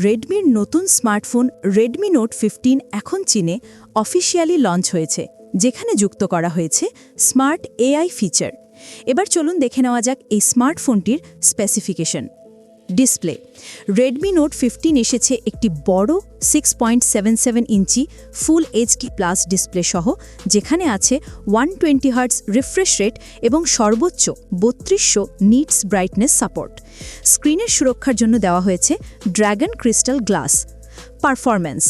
রেডমির নতুন smartphone Redmi note 15 এখন চীনে অফিসিয়ালি লঞ্চ হয়েছে, যেখানে যুক্ত করা হয়েছে স্মার্ট এআই ফিচার। এবার চলুন দেখে নেওয়া যাক এই স্মার্টফোনটির স্পেসিফিকেশন। ডিসপ্লে রেডমি নোট 15 এসেছে একটি বড় 6.77 ইঞ্চি ফুল এইচডি প্লাস ডিসপ্লে সহ, যেখানে আছে 120 হার্টজ রিফ্রেশ রেট এবং সর্বোচ্চ 3200 নিটস ব্রাইটনেস সাপোর্ট। স্ক্রিনের সুরক্ষার জন্য দেওয়া হয়েছে ড্র্যাগন ক্রিস্টাল গ্লাস। পারফরম্যান্স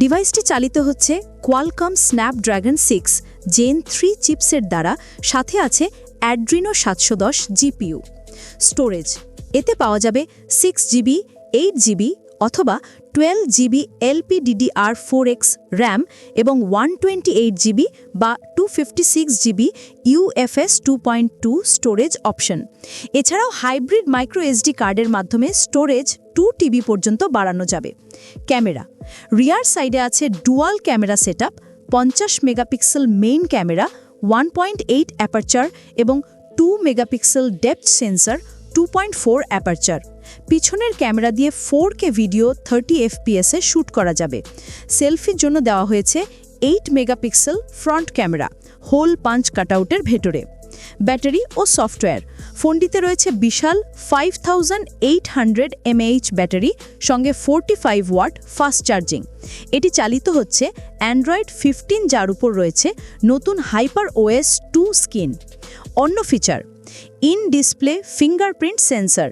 ডিভাইসটি চালিত হচ্ছে কোয়ালকম স্ন্যাপড্র্যাগন 6 জেন 3 চিপসের দ্বারা, সাথে আছে অ্যাড্রিনো 710 জিপিইউ। স্টোরেজ এতে পাওয়া যাবে 6GB, 8GB অথবা 12GB LPDDR4X র্যাম এবং 128GB বা 256GB UFS 2.2 স্টোরেজ অপশন। এছাড়াও হাইব্রিড মাইক্রো এসডি কার্ডের মাধ্যমে স্টোরেজ 2TB পর্যন্ত বাড়ানো যাবে। ক্যামেরা রিয়ার সাইডে আছে dual camera setup, 50 megapixel main camera, 1.8 aperture এবং 2 মেগাপিক্সেল ডেপথ সেন্সর, 2.4 অ্যাপারচার। পিছনের ক্যামেরা দিয়ে 4K ভিডিও 30 FPS এ শ্যুট করা যাবে। সেলফির জন্য দেওয়া হয়েছে 8 megapixel front camera hole punch কাটআউটের ভেতরে। ব্যাটারি ও সফটওয়্যার ফোনটিতে রয়েছে বিশাল 5800 mAh ব্যাটারি, সঙ্গে 45 ওয়াট ফাস্ট চার্জিং। এটি চালিত হচ্ছে অ্যান্ড্রয়েড 15, যার উপর রয়েছে নতুন হাইপার OS 2 স্কিন। অন্য feature in display fingerprint sensor,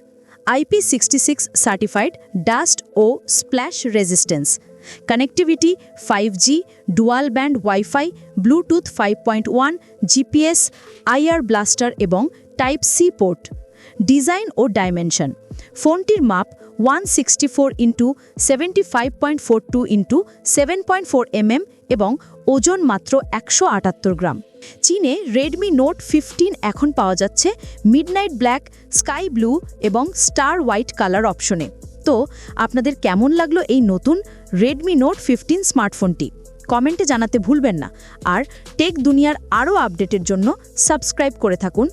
IP66 certified, dust ও splash resistance. Connectivity 5G, dual band wifi, bluetooth 5.1, GPS, IR blaster এবং টাইপ সি পোর্ট। ডিজাইন ও ডাইমেনশন ফোনটির মাপ 164x75.42 x 7.4 mm এবং ওজন মাত্র 178 গ্রাম। চীনে রেডমি নোট 15 এখন পাওয়া যাচ্ছে মিডনাইট ব্ল্যাক, স্কাই ব্লু এবং স্টার হোয়াইট কালার অপশনে। তো আপনাদের কেমন লাগলো এই নতুন রেডমি নোট 15 স্মার্টফোনটি? কমেন্টে জানাতে ভুলবেন না। আর টেক দুনিয়ার আরও আপডেটের জন্য সাবস্ক্রাইব করে থাকুন